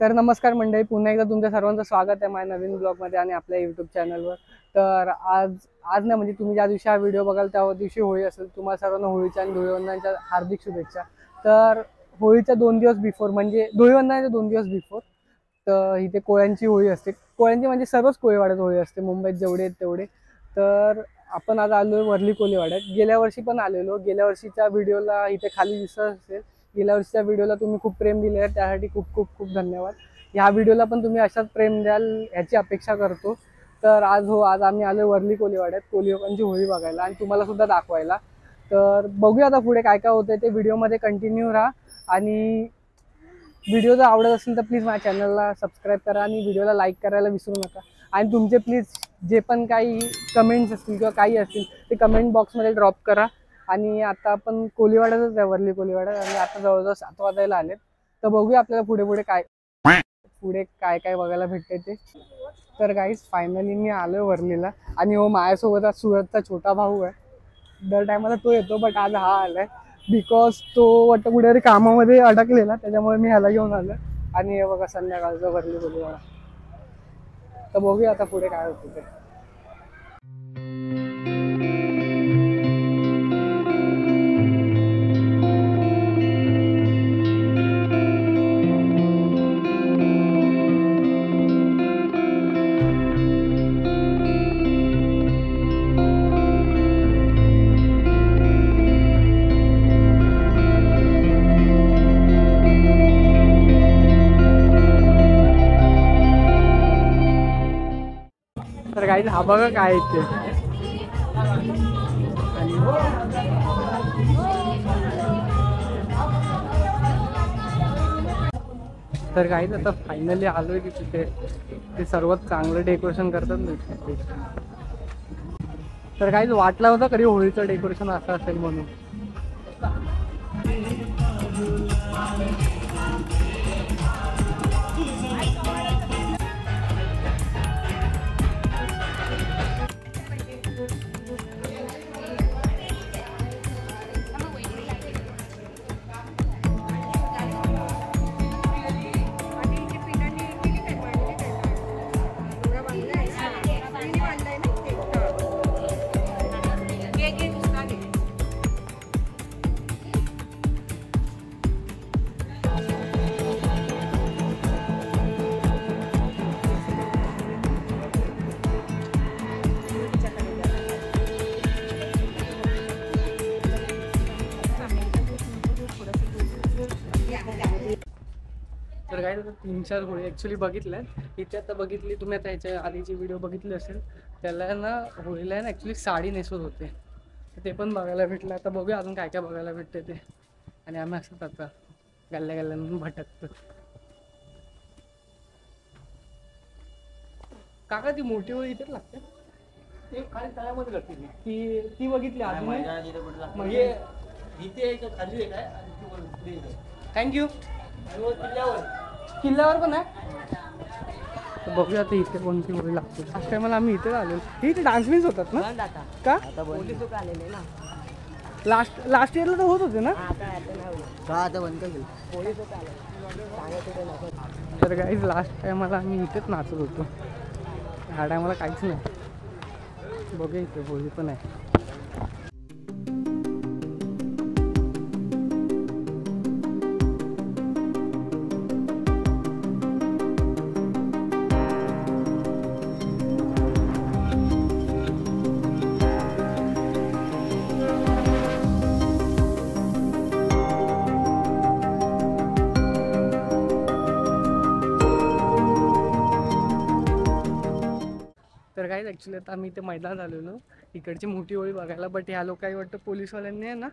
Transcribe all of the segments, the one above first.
तर नमस्कार मंडळी, पुन्हा एकदा तुमच्या सर्वांचं स्वागत आहे माझ्या नवीन ब्लॉगमध्ये आणि आपल्या यूट्यूब चॅनलवर। तर आज ना म्हणजे तुम्ही ज्या दिवशी हा व्हिडिओ बघाल त्या दिवशी होळी असेल। तुम्हाला सर्वांना होळीच्या आणि धुळवंदनाच्या हार्दिक शुभेच्छा। तर होळीच्या 2 दिवस बिफोर म्हणजे धुळवंदनाच्या 2 दिवस बिफोर तर इथे कोळ्यांची होळी असते। कोळ्यांची म्हणजे सर्वच कोळीवाड्यात होळी असते, मुंबईत जेवढे आहेत तेवढे। तर आपण आज आलो वर्ली कोळीवाड्यात। गेल्या वर्षी पण आलेलो, गेल्या वर्षीच्या व्हिडिओला इथे खाली दिसत असेल। गेल्या वर्षीच्या व्हिडिओला तुम्ही खूप प्रेम दिले आहे, त्यासाठी खूप खूप खूप धन्यवाद। ह्या व्हिडिओला पण तुम्ही अशाच प्रेम द्याल याची अपेक्षा करतो। तर आज आम्ही आलो वर्ली कोळीवाड्यात कोळी लोकांची होळी बघायला आणि तुम्हाला सुद्धा दाखवायला। तर बघूया आता पुढे काय काय होतंय ते, व्हिडिओमध्ये कंटिन्यू राहा। आणि व्हिडिओ जर आवडत असेल तर प्लीज माझ्या चॅनलला सबस्क्राईब करा आणि व्हिडिओला लाईक करायला विसरू नका। आणि तुमचे प्लीज जे पण काही कमेंट्स असतील किंवा काही असतील ते कमेंट बॉक्समध्ये ड्रॉप करा। आणि आता आपण कोळीवाड्यातच आहे, वर्ली कोळीवाड्यात, आणि आता जवळजवळ 7 वाजायला आलेत। तर बघूया आपल्याला पुढे काय काय बघायला भेटते ते। तर गाईज फायनली मी आलोय वर्लीला आणि हो माझ्यासोबत आज सुरतचा छोटा भाऊ आहे। दर टायमाला तो येतो बट आज हा आलाय बिकॉज तो वाटतं कुठेतरी कामामध्ये अडकलेला, त्याच्यामुळे मी ह्याला घेऊन आलो। आणि हे बघा संध्याकाळचं वर्ली कोळीवाडा। तर बघूया आता पुढे काय होतं ते। तर गाईज हा बघा काय इथे। तर गाईज आता फायनली आलोय की तिथे ते सर्वात चांगलं डेकोरेशन करतात ना। तर गाईज वाटला होता कधी होळीचं डेकोरेशन असं असेल म्हणून। तर काय 3-4 होळी ॲक्च्युली बघितल्या इथे। आता बघितली तुम्ही, आता ह्याच्या आधीची व्हिडिओ बघितली असेल, त्याला ना होळीला ना ॲक्च्युली साडी नेसवत होते, ते पण बघायला भेटलं। आता बघूया अजून काय काय बघायला भेटते ते। आणि आम्ही असंच आता गल्ल्या गल्ल्यांना भटकतो। काका ती मोठी होळी इथेच लागते, ते खाली तळ्यामध्ये लागते ती बघितली आधी म्हणजे इथे खाली काय। थँक्यू। किल्ल्यावर पण आहे। तर बघूया आता इथे कोणती होळी लागते। लास्ट टाइमला आम्ही इथे आलेलो, इथे डान्स बिन्स होतात ना का? पोलीस लोक आलेले ना लास्ट इयरला तर होत होते ना। आता बंद केलं पोलीस लोक आले। तर गाईज लास्ट टाइमला आम्ही इथेच नाचत होतो, ह्या टायमाला काहीच नाही। बघूया इथे होळी पण आहे। तर काय ॲक्च्युली आता आम्ही इथे मैदानात आलेलो इकडची मोठी होळी बघायला, बट ह्या लोक काही वाटतं पोलीसवाल्यांनी आहे ना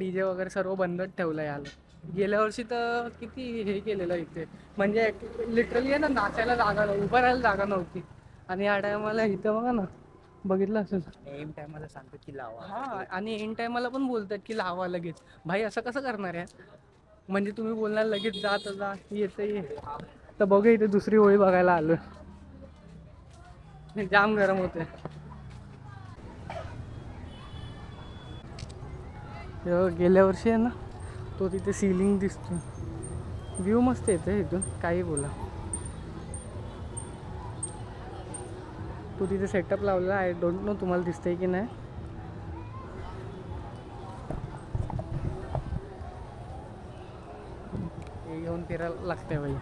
DJ वगैरे सर्व बंदच ठेवलं याला। गेल्या वर्षी तर किती हे केलेलं इथे, म्हणजे लिटरली आहे ना नाचायला जागा नव्हती, उभं राहायला जागा नव्हती। आणि या टायमाला इथं बघा ना, बघितलं असेल एंड टायमाला सांगतात की लावा, हां, आणि एंड टायमाला पण बोलतात की लावा लगेच। भाई असं कसं करणार आहे, म्हणजे तुम्ही बोलणार लगेच जा तर जा, येतं ये। तर बघूया इथे दुसरी होळी बघायला आलो, जाम गरम होते। गेल्या वर्षी आहे ना तो तिथे सिलिंग दिसतो, व्ह्यू मस्त येते इथून, काही बोला. तू तिथे सेटअप लावलेला आहे, डोंट नो तुम्हाला दिसतंय की नाही. हे घेऊन फिरायला लागतंय बाई.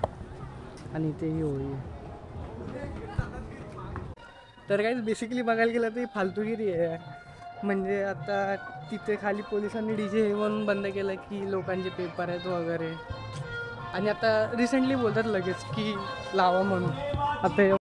आणि इथेही होळी आहे. तर काही बेसिकली बघायला गेलं तर ही फालतूगिरी आहे. म्हणजे आता तिथे खाली पोलिसांनी DJ हे म्हणून बंद केलं की लोकांचे पेपर आहेत वगैरे. आणि आता रिसेंटली बोलतात लगेच की लावा म्हणून. आता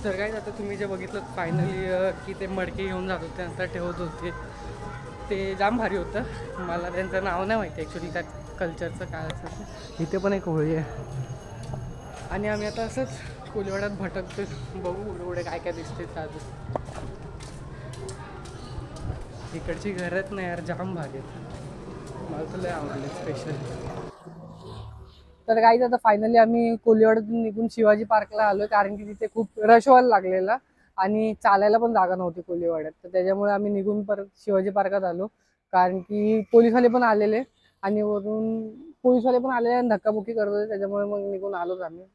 तर काय आता तुम्ही जे बघितलं फायनली की ते मडके घेऊन जात होते नंतर ठेवत होते ते जाम भारी होतं. मला त्यांचं नाव नाही माहिती ॲक्च्युली त्या कल्चरचं काय असं. इथे पण एक होळी आहे आणि आम्ही आता असंच कोलीवाड्यात भटकतो, बघू पुढे पुढे काय काय दिसते अजून. इकडची घरच नाही यार जाम भारी आहेत, मला तुला आवडले स्पेशल. तर काहीच आता फायनली आम्ही कोलीवाड्यातून निघून शिवाजी पार्कला आलो कारण की तिथे खूप रश व्हायला लागलेला आणि चालायला पण जागा नव्हती कोलीवाड्यात. तर त्याच्यामुळे आम्ही निघून परत शिवाजी पार्कात आलो कारण की पोलिसवाले पण आलेले आणि वरून पोलिसवाले पण आलेले आणि धक्काबुक्की करत होते, त्याच्यामुळे मग निघून आलोच आम्ही.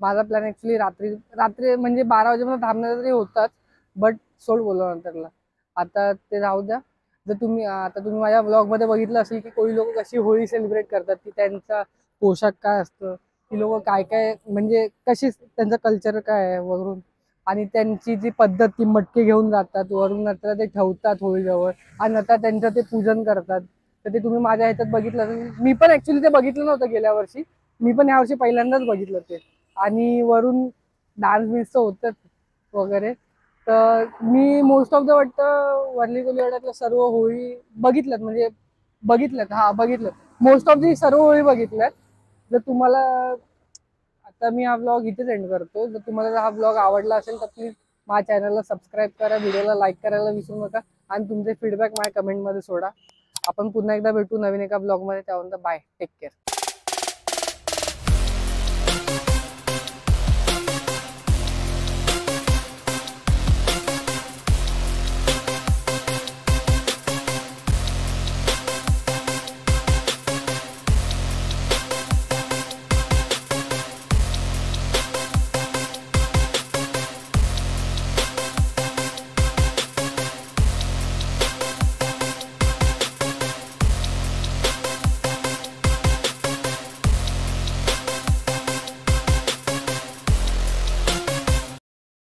माझा प्लॅन ऍक्च्युली रात्री रात्री म्हणजे 12 वाजेपर्यंत थांबण्याचा तरी होताच, बट सोड बोललो नंतरला. आता ते राहू द्या. जर तुम्ही आता तुम्ही माझ्या ब्लॉग मध्ये बघितलं असेल की कोणी लोक कशी होळी सेलिब्रेट करतात, की त्यांचा पोशाख काय असतं, ती लोक काय काय म्हणजे कशी त्यांचं कल्चर काय आहे वरून, आणि त्यांची जी पद्धत ती मटके घेऊन जातात वरून, नंतर ते ठेवतात होळीजवळ आणि नंतर त्यांचं ते पूजन करतात. तर ते तुम्ही माझ्या ह्याच्यात बघितलं असेल. मी पण ऍक्च्युली ते बघितलं नव्हतं गेल्या वर्षी, मी पण यावर्षी पहिल्यांदाच बघितलं ते. आणि वरून डान्स बिन्स तर होतच वगैरे. तर मी मोस्ट ऑफ द वाटतं वरली कोलीवाड्यातल्या सर्व होळी बघितल्यात, म्हणजे बघितल्यात, हा बघितलं. मोस्ट ऑफ दी सर्व होळी बघितल्यात. जर तुम्हाला आता मी हा ब्लॉग इथेच एंड करतो. जर तुम्हाला जर हा ब्लॉग आवडला असेल तर प्लीज माझ्या चॅनलला सबस्क्राईब करा, व्हिडिओला लाईक करायला विसरू नका आणि तुमचे फीडबॅक माझ्या कमेंटमध्ये सोडा. आपण पुन्हा एकदा भेटू नवीन एका ब्लॉगमध्ये. त्यानंतर बाय, टेक केअर.